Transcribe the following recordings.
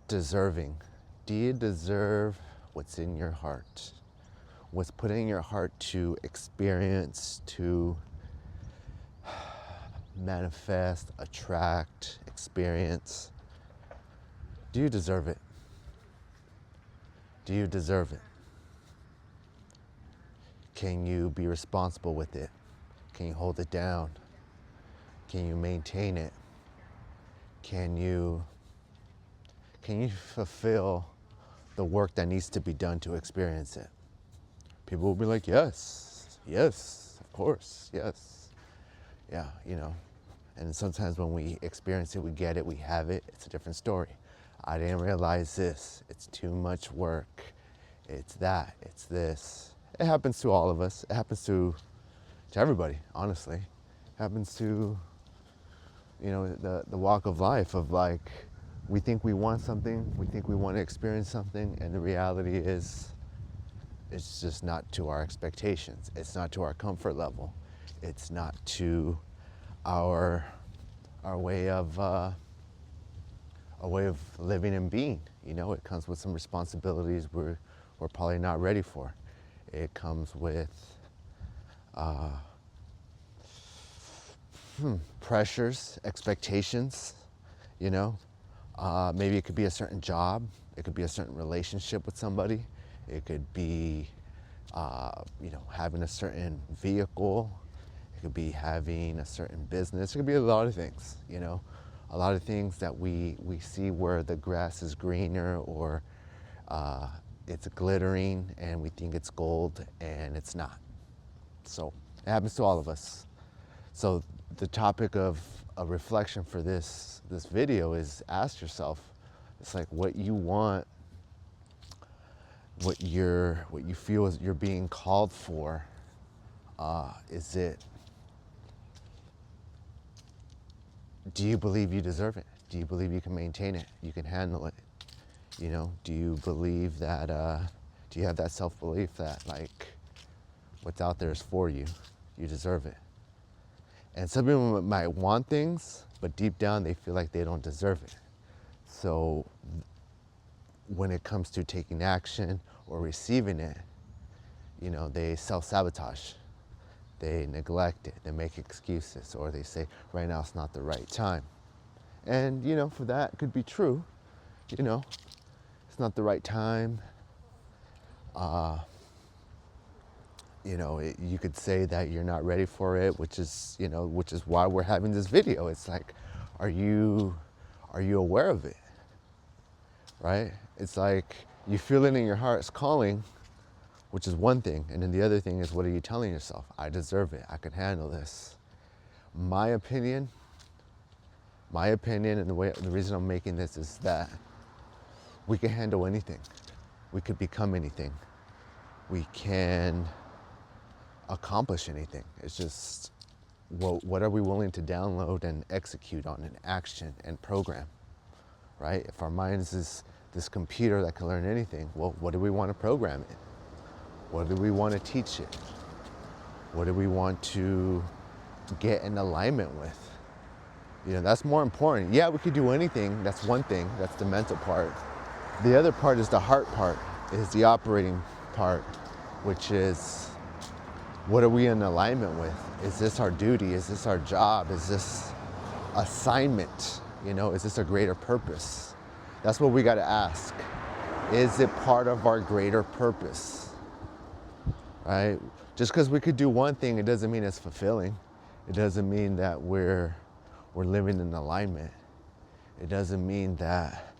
Deserving. Do you deserve what's in your heart? What's put in your heart to experience, to manifest, attract, experience? Do you deserve it? Do you deserve it? Can you be responsible with it? Can you hold it down? Can you maintain it? Can you fulfill the work that needs to be done to experience it? People will be like, yes, of course, yes. Yeah, And sometimes when we experience it, we get it, we have it, it's a different story. I didn't realize this. It's too much work. It's that, it's this. It happens to all of us. It happens to everybody, honestly. It happens to, the walk of life of like, we think we want something, we think we want to experience something, and the reality is it's just not to our expectations. It's not to our comfort level. It's not to our way of living and being. It comes with some responsibilities we're probably not ready for. It comes with pressures, expectations. Maybe it could be a certain job. It could be a certain relationship with somebody. It could be, having a certain vehicle. It could be having a certain business. It could be a lot of things, a lot of things that we see where the grass is greener or it's glittering and we think it's gold and it's not. So it happens to all of us. So the topic of a reflection for this video is ask yourself, it's like what you want, what you feel is you're being called for, do you believe you deserve it? Do you believe you can maintain it? You can handle it? Do you believe that, do you have that self-belief that like what's out there is for you? You deserve it. And some people might want things, but deep down they feel like they don't deserve it. So when it comes to taking action or receiving it, they self-sabotage. They neglect it, they make excuses, or they say, right now it's not the right time. And, for that it could be true, it's not the right time. You could say that you're not ready for it, which is why we're having this video. It's like, are you aware of it, right? It's like you feel it in your heart, it's calling, which is one thing. And then the other thing is, what are you telling yourself? I deserve it. I can handle this. My opinion, and the reason I'm making this is that we can handle anything. We could become anything. We can accomplish anything. It's just, what are we willing to download and execute on an action and program, right? If our minds is this computer that can learn anything, well, what do we want to program it? What do we want to teach it? What do we want to get in alignment with? That's more important. Yeah, we could do anything. That's one thing. That's the mental part. The other part is the heart part, is the operating part, which is, what are we in alignment with? Is this our duty? Is this our job? Is this assignment? Is this a greater purpose? That's what we got to ask. Is it part of our greater purpose? Right? Just because we could do one thing, it doesn't mean it's fulfilling. It doesn't mean that we're living in alignment. It doesn't mean that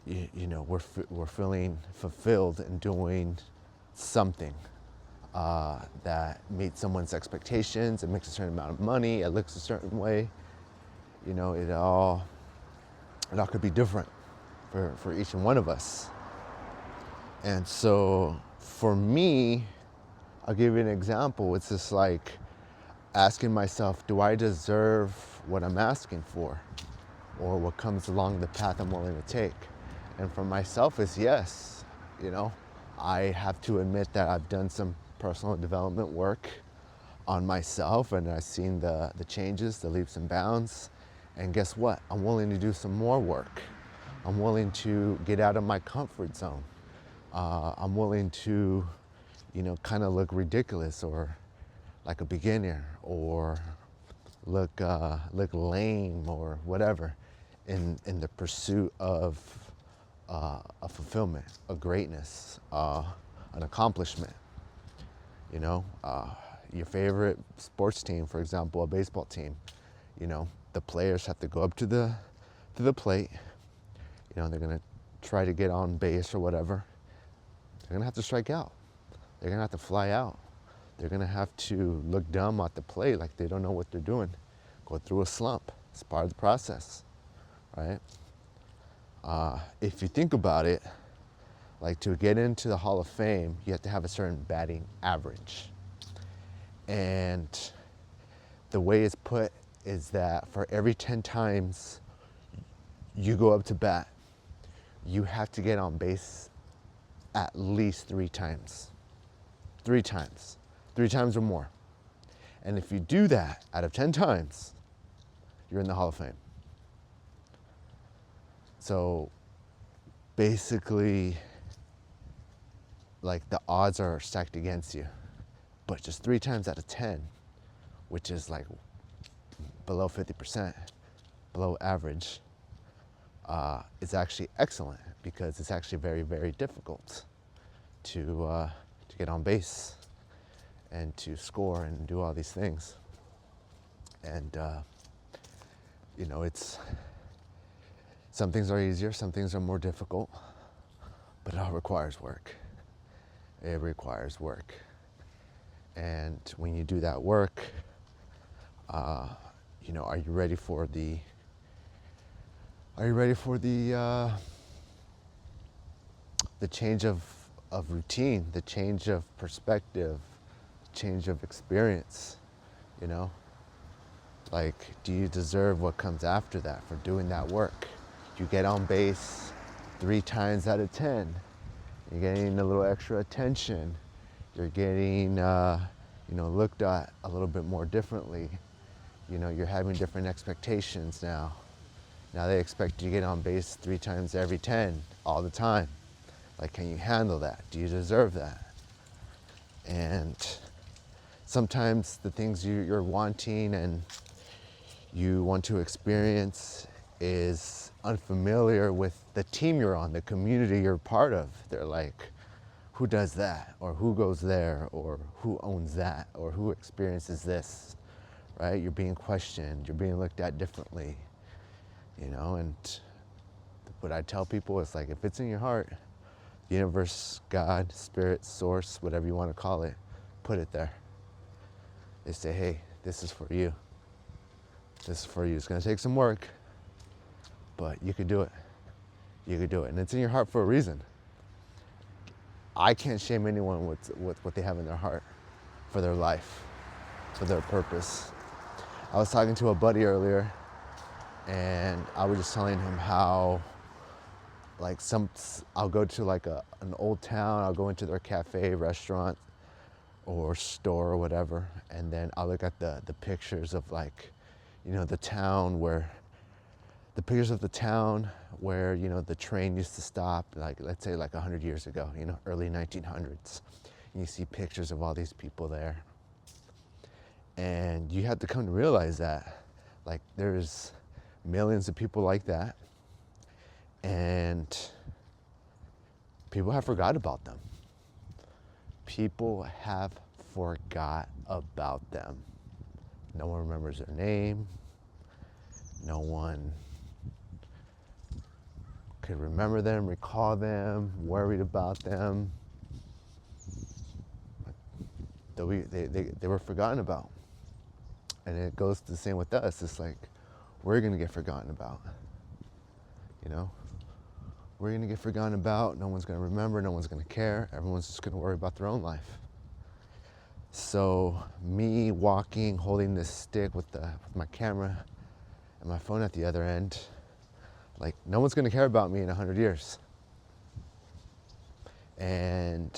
we're feeling fulfilled and doing something that meets someone's expectations. It makes a certain amount of money. It looks a certain way. It all could be different for each and one of us. And so for me, I'll give you an example. It's just like asking myself, do I deserve what I'm asking for, or what comes along the path I'm willing to take? And for myself, it's yes. I have to admit that I've done some personal development work on myself, and I've seen the changes, the leaps and bounds. And guess what? I'm willing to do some more work I'm willing to get out of my comfort zone. I'm willing to, kind of look ridiculous or like a beginner or look lame or whatever in the pursuit of a fulfillment, a greatness, an accomplishment. Your favorite sports team, for example, a baseball team, the players have to go up to the plate. They're gonna try to get on base or whatever. They're gonna have to strike out. They're gonna have to fly out. They're gonna have to look dumb at the plate, like they don't know what they're doing. Go through a slump. It's part of the process, right? If you think about it, like to get into the Hall of Fame, you have to have a certain batting average. And the way it's put is that for every 10 times you go up to bat, you have to get on base at least 3 times. 3 times. 3 times or more. And if you do that out of 10 times, you're in the Hall of Fame. So basically, like the odds are stacked against you. But just 3 times out of 10, which is like below 50%, below average, is actually excellent because it's actually very, very difficult to get on base and to score and do all these things. And it's some things are easier, some things are more difficult, but it all requires work. It requires work. And when you do that work, are you ready for the change of routine, the change of perspective, change of experience, Like, do you deserve what comes after that for doing that work? You get on base 3 times out of 10. You're getting a little extra attention. You're getting, looked at a little bit more differently. You're having different expectations now. Now they expect you to get on base 3 times every 10, all the time. Like, can you handle that? Do you deserve that? And sometimes the things you're wanting and you want to experience is unfamiliar with the team you're on, the community you're part of. They're like, who does that? Or who goes there? Or who owns that? Or who experiences this? Right? You're being questioned. You're being looked at differently. And what I tell people is like, if it's in your heart, the universe, God, spirit, source, whatever you want to call it, put it there. They say, hey, this is for you. This is for you. It's going to take some work, but you could do it. You could do it. And it's in your heart for a reason. I can't shame anyone with what they have in their heart for their life, for their purpose. I was talking to a buddy earlier, and I was just telling him how, like, I'll go to like an old town, I'll go into their cafe, restaurant, or store or whatever, and then I'll look at the pictures of like, the town where, the pictures of the town where, the train used to stop, like, let's say like 100 years ago, early 1900s. And you see pictures of all these people there. And you have to come to realize that, like, there's millions of people like that, and people have forgot about them. People have forgot about them. No one remembers their name. No one could remember them, recall them, worried about them. They were forgotten about. And it goes the same with us. It's like, we're going to get forgotten about. We're going to get forgotten about. No one's going to remember. No one's going to care. Everyone's just going to worry about their own life. So me walking, holding this stick with my camera and my phone at the other end, like, no one's going to care about me in 100 years. And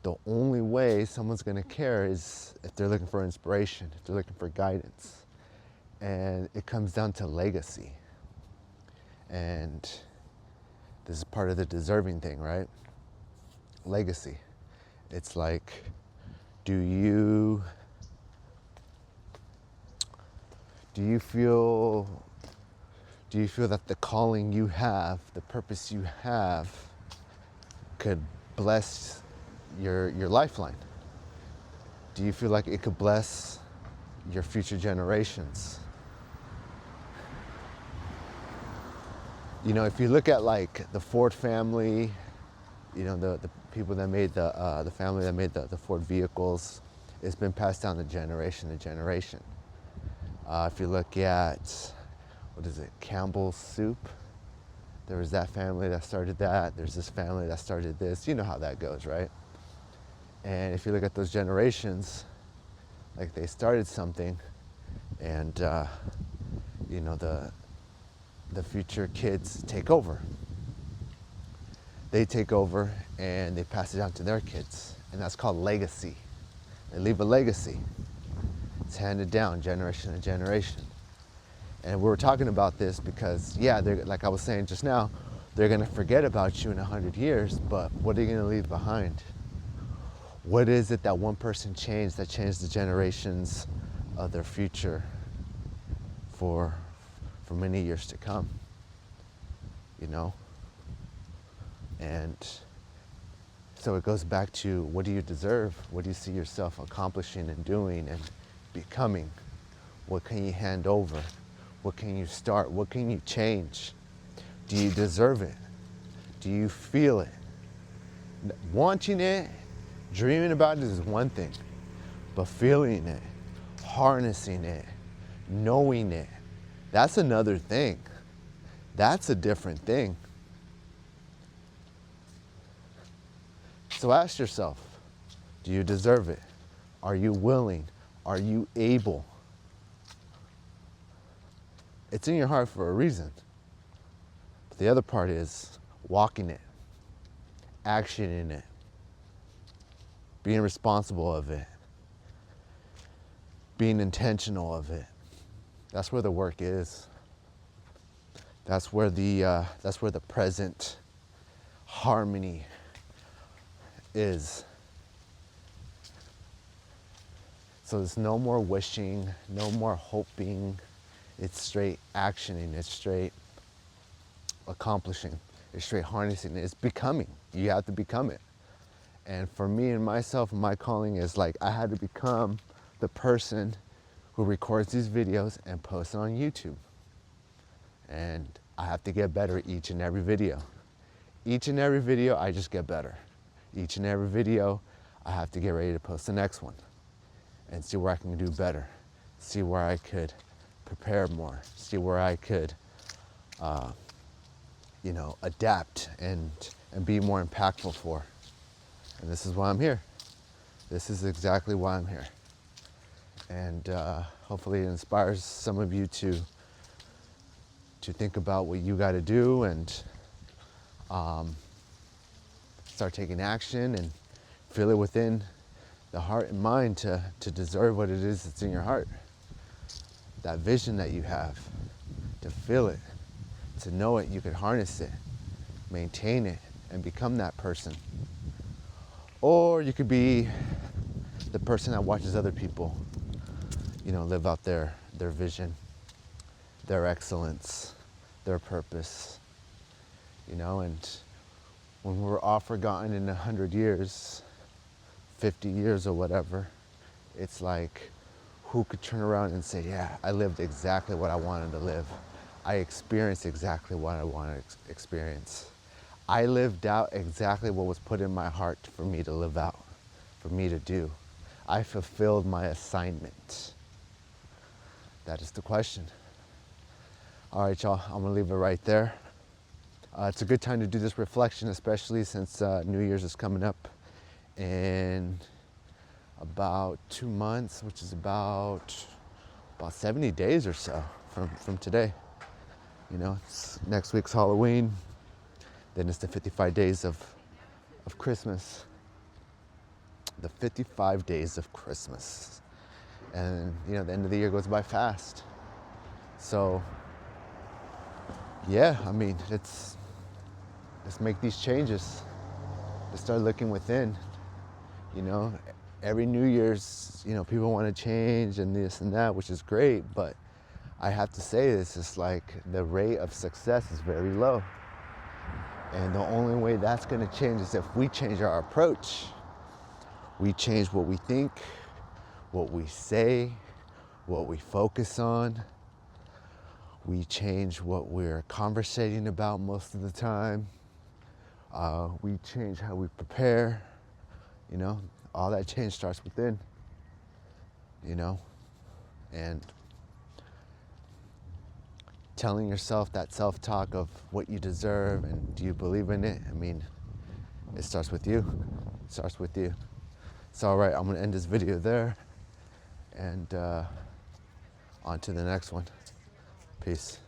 the only way someone's going to care is if they're looking for inspiration, if they're looking for guidance. And it comes down to legacy. And this is part of the deserving thing, right? Legacy. It's like, do you feel that the calling you have, the purpose you have, could bless your lifeline? Do you feel like it could bless your future generations? You know, if you look at like the Ford family, you know, the people that made the family that made the Ford vehicles, it's been passed down to generation to generation. If you look at, what is it, Campbell's Soup, there was that family that started that. There's this family that started this. You know how that goes, right? And if you look at those generations, like they started something, and you know, the future kids take over. They take over and they pass it down to their kids, and that's called legacy. They leave a legacy. It's handed down generation to generation. And we were talking about this because, yeah, like I was saying just now, they're gonna forget about you in 100 years, but what are you gonna leave behind? What is it that one person changed that changed the generations of their future for many years to come? You know? And so it goes back to, what do you deserve? What do you see yourself accomplishing and doing and becoming? What can you hand over? What can you start? What can you change? Do you deserve it? Do you feel it? Wanting it, dreaming about it is one thing, but feeling it, harnessing it, knowing it, that's another thing. That's a different thing. So ask yourself, do you deserve it? Are you willing? Are you able? It's in your heart for a reason. But the other part is walking it, actioning it, being responsible of it, being intentional of it. That's where the work is. That's where the present harmony is. So there's no more wishing, no more hoping. It's straight actioning, it's straight accomplishing, it's straight harnessing, it's becoming. You have to become it. And for me and myself, my calling is like, I had to become the person who records these videos and posts it on YouTube. And I have to get better each and every video. Each and every video, I just get better. Each and every video, I have to get ready to post the next one and see where I can do better, see where I could prepare more, see where I could, you know, adapt and be more impactful for. And this is why I'm here. This is exactly why I'm here. And hopefully it inspires some of you to think about what you got to do and start taking action and feel it within the heart and mind to deserve what it is that's in your heart. That vision that you have, to feel it, to know it, you could harness it, maintain it, and become that person. Or you could be the person that watches other people, you know, live out their vision, their excellence, their purpose, you know. And when we're all forgotten in 100 years, 50 years or whatever, it's like, who could turn around and say, yeah, I lived exactly what I wanted to live. I experienced exactly what I wanted to experience. I lived out exactly what was put in my heart for me to live out, for me to do. I fulfilled my assignment. That is the question. All right, y'all, I'm gonna leave it right there. It's a good time to do this reflection, especially since New Year's is coming up in about 2 months, which is about 70 days or so from today. You know, next week's Halloween, then it's the 55 days of Christmas. The 55 days of Christmas. And, you know, the end of the year goes by fast. So yeah, I mean, let's make these changes. Let's start looking within. You know, every New Year's, you know, people want to change and this and that, which is great, but I have to say this, it's like the rate of success is very low. And the only way that's going to change is if we change our approach. We change what we think, what we say, what we focus on. We change what we're conversating about most of the time. We change how we prepare. You know, all that change starts within. You know, and telling yourself that self-talk of what you deserve and do you believe in it. I mean, it starts with you. It starts with you. It's all right. I'm gonna end this video there, and on to the next one. Peace.